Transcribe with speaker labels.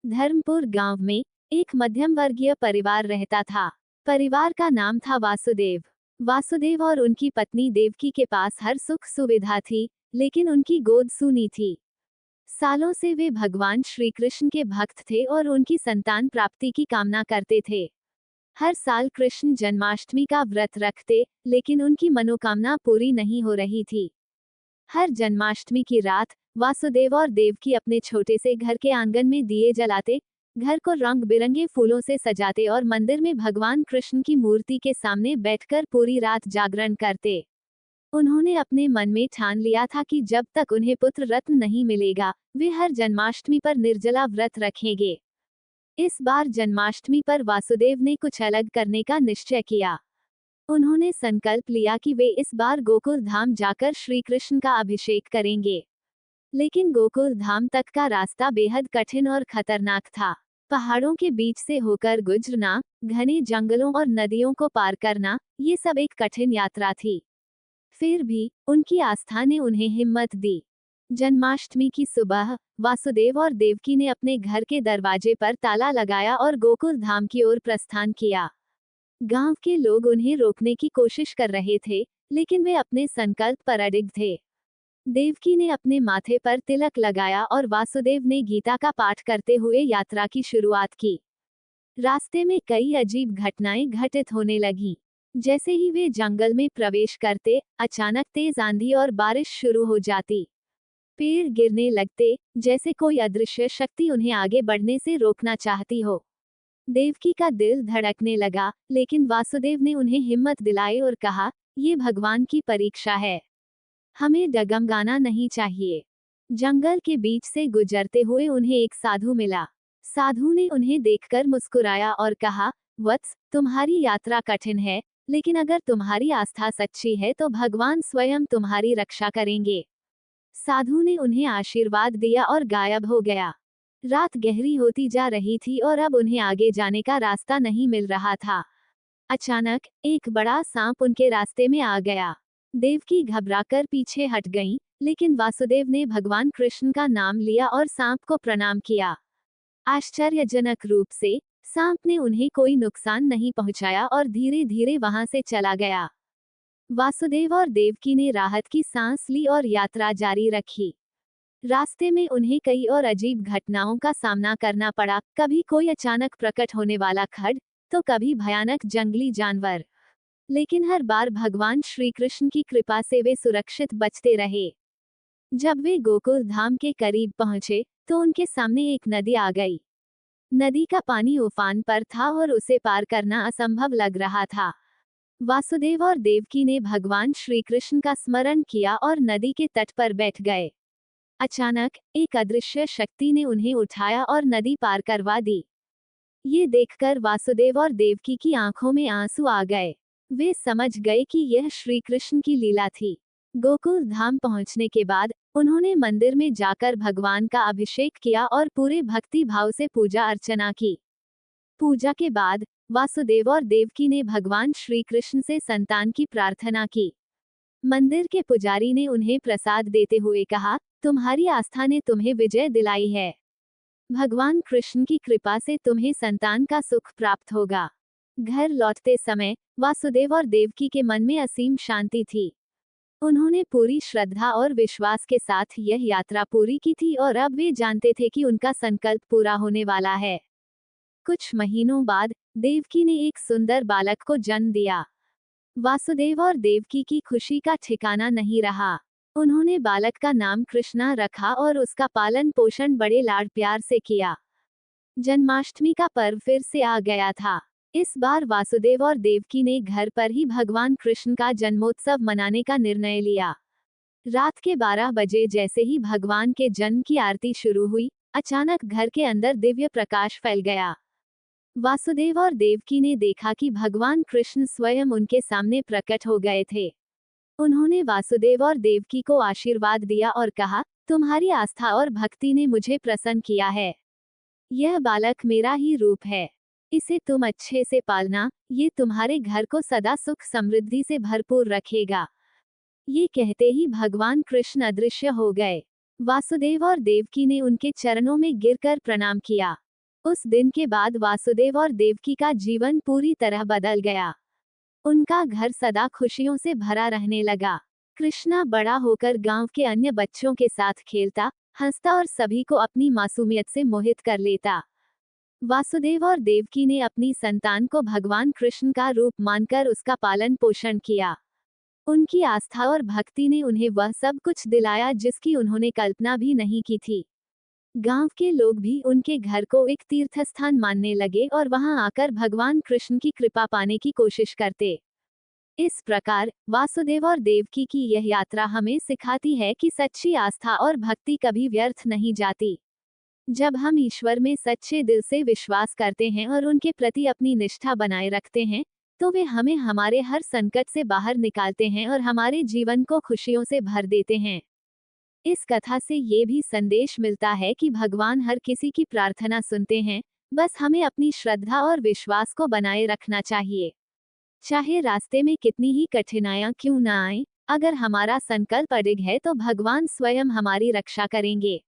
Speaker 1: धर्मपुर गांव में एक मध्यम वर्गीय परिवार रहता था। परिवार का नाम था वासुदेव। वासुदेव और उनकी पत्नी देवकी के पास हर सुख सुविधा थी, लेकिन उनकी गोद सूनी थी। सालों से वे भगवान श्री कृष्ण के भक्त थे और उनकी संतान प्राप्ति की कामना करते थे। हर साल कृष्ण जन्माष्टमी का व्रत रखते, लेकिन उनकी मनोकामना पूरी नहीं हो रही थी। हर जन्माष्टमी की रात वासुदेव और देवकी अपने छोटे से घर के आंगन में दिए जलाते, घर को रंग बिरंगे फूलों से सजाते और मंदिर में भगवान कृष्ण की मूर्ति के सामने बैठकर पूरी रात जागरण करते। उन्होंने अपने मन में ठान लिया था कि जब तक उन्हें पुत्र रत्न नहीं मिलेगा, वे हर जन्माष्टमी पर निर्जला व्रत रखेंगे। इस बार जन्माष्टमी पर वासुदेव ने कुछ अलग करने का निश्चय किया। उन्होंने संकल्प लिया कि वे इस बार गोकुल धाम जाकर श्री कृष्ण का अभिषेक करेंगे। लेकिन गोकुल धाम तक का रास्ता बेहद कठिन और खतरनाक था। पहाड़ों के बीच से होकर गुजरना, घने जंगलों और नदियों को पार करना, ये सब एक कठिन यात्रा थी। फिर भी उनकी आस्था ने उन्हें हिम्मत दी। जन्माष्टमी की सुबह वासुदेव और देवकी ने अपने घर के दरवाजे पर ताला लगाया और गोकुल धाम की ओर प्रस्थान किया। गांव के लोग उन्हें रोकने की कोशिश कर रहे थे, लेकिन वे अपने संकल्प पर अडिग थे। देवकी ने अपने माथे पर तिलक लगाया और वासुदेव ने गीता का पाठ करते हुए यात्रा की शुरुआत की। रास्ते में कई अजीब घटनाएं घटित होने लगीं। जैसे ही वे जंगल में प्रवेश करते, अचानक तेज आंधी और बारिश शुरू हो जाती। पेड़ गिरने लगते, जैसे कोई अदृश्य शक्ति उन्हें आगे बढ़ने से रोकना चाहती हो। देवकी का दिल धड़कने लगा, लेकिन वासुदेव ने उन्हें हिम्मत दिलाई और कहा, ये भगवान की परीक्षा है, हमें डगमगाना नहीं चाहिए। जंगल के बीच से गुजरते हुए उन्हें एक साधु मिला। साधु ने उन्हें देखकर मुस्कुराया और कहा, वत्स, तुम्हारी यात्रा कठिन है, लेकिन अगर तुम्हारी आस्था सच्ची है तो भगवान स्वयं तुम्हारी रक्षा करेंगे। साधु ने उन्हें आशीर्वाद दिया और गायब हो गया। रात गहरी होती जा रही थी और अब उन्हें आगे जाने का रास्ता नहीं मिल रहा था। अचानक एक बड़ा सांप उनके रास्ते में आ गया। देवकी घबराकर पीछे हट गईं, लेकिन वासुदेव ने भगवान कृष्ण का नाम लिया और सांप को प्रणाम किया। आश्चर्यजनक रूप से सांप ने उन्हें कोई नुकसान नहीं पहुंचाया और धीरे धीरे वहां से चला गया। वासुदेव और देवकी ने राहत की सांस ली और यात्रा जारी रखी। रास्ते में उन्हें कई और अजीब घटनाओं का सामना करना पड़ा, कभी कोई अचानक प्रकट होने वाला खड्ड, तो कभी भयानक जंगली जानवर। लेकिन हर बार भगवान श्री कृष्ण की कृपा से वे सुरक्षित बचते रहे। जब वे गोकुल धाम के करीब पहुंचे, तो उनके सामने एक नदी आ गई। नदी का पानी उफान पर था और उसे पार करना असंभव लग रहा था। वासुदेव और देवकी ने भगवान श्री कृष्ण का स्मरण किया और नदी के तट पर बैठ गए। अचानक एक अदृश्य शक्ति ने उन्हें उठाया और नदी पार करवा दी। ये देखकर वासुदेव और देवकी की आंखों में आंसू आ गए। वे समझ गए कि यह श्री कृष्ण की लीला थी। गोकुल धाम पहुंचने के बाद उन्होंने मंदिर में जाकर भगवान का अभिषेक किया और पूरे भक्ति भाव से पूजा अर्चना की। पूजा के बाद वासुदेव और देवकी ने भगवान श्री कृष्ण से संतान की प्रार्थना की। मंदिर के पुजारी ने उन्हें प्रसाद देते हुए कहा, तुम्हारी आस्था ने तुम्हें विजय दिलाई है। भगवान कृष्ण की कृपा से तुम्हें संतान का सुख प्राप्त होगा। घर लौटते समय वासुदेव और देवकी के मन में असीम शांति थी। उन्होंने पूरी श्रद्धा और विश्वास के साथ यह यात्रा पूरी की थी और अब वे जानते थे कि उनका संकल्प पूरा होने वाला है। कुछ महीनों बाद देवकी ने एक सुंदर बालक को जन्म दिया। वासुदेव और देवकी की खुशी का ठिकाना नहीं रहा। उन्होंने बालक का नाम कृष्णा रखा और उसका पालन पोषण बड़े लाड प्यार से किया। जन्माष्टमी का पर्व फिर से आ गया था। इस बार वासुदेव और देवकी ने घर पर ही भगवान कृष्ण का जन्मोत्सव मनाने का निर्णय लिया। रात के 12 बजे जैसे ही भगवान के जन्म की आरती शुरू हुई, अचानक घर के अंदर दिव्य प्रकाश फैल गया। वासुदेव और देवकी ने देखा कि भगवान कृष्ण स्वयं उनके सामने प्रकट हो गए थे। उन्होंने वासुदेव और देवकी को आशीर्वाद दिया और कहा, तुम्हारी आस्था और भक्ति ने मुझे प्रसन्न किया है। यह बालक मेरा ही रूप है, इसे तुम अच्छे से पालना, ये तुम्हारे घर को सदा सुख समृद्धि से भरपूर रखेगा। ये कहते ही भगवान कृष्ण अदृश्य हो गए। वासुदेव और देवकी ने उनके चरणों में गिरकर प्रणाम किया। उस दिन के बाद वासुदेव और देवकी का जीवन पूरी तरह बदल गया। उनका घर सदा खुशियों से भरा रहने लगा। कृष्णा बड़ा होकर गांव के अन्य बच्चों के साथ खेलता, हंसता और सभी को अपनी मासूमियत से मोहित कर लेता। वासुदेव और देवकी ने अपनी संतान को भगवान कृष्ण का रूप मानकर उसका पालन पोषण किया। उनकी आस्था और भक्ति ने उन्हें वह सब कुछ दिलाया जिसकी उन्होंने कल्पना भी नहीं की थी। गांव के लोग भी उनके घर को एक तीर्थस्थान मानने लगे और वहां आकर भगवान कृष्ण की कृपा पाने की कोशिश करते। इस प्रकार वासुदेव और देवकी की यह यात्रा हमें सिखाती है कि सच्ची आस्था और भक्ति कभी व्यर्थ नहीं जाती। जब हम ईश्वर में सच्चे दिल से विश्वास करते हैं और उनके प्रति अपनी निष्ठा बनाए रखते हैं, तो वे हमें हमारे हर संकट से बाहर निकालते हैं और हमारे जीवन को खुशियों से भर देते हैं। इस कथा से ये भी संदेश मिलता है कि भगवान हर किसी की प्रार्थना सुनते हैं, बस हमें अपनी श्रद्धा और विश्वास को बनाए रखना चाहिए। चाहे रास्ते में कितनी ही कठिनाइयां क्यों न आए, अगर हमारा संकल्प अडिग है तो भगवान स्वयं हमारी रक्षा करेंगे।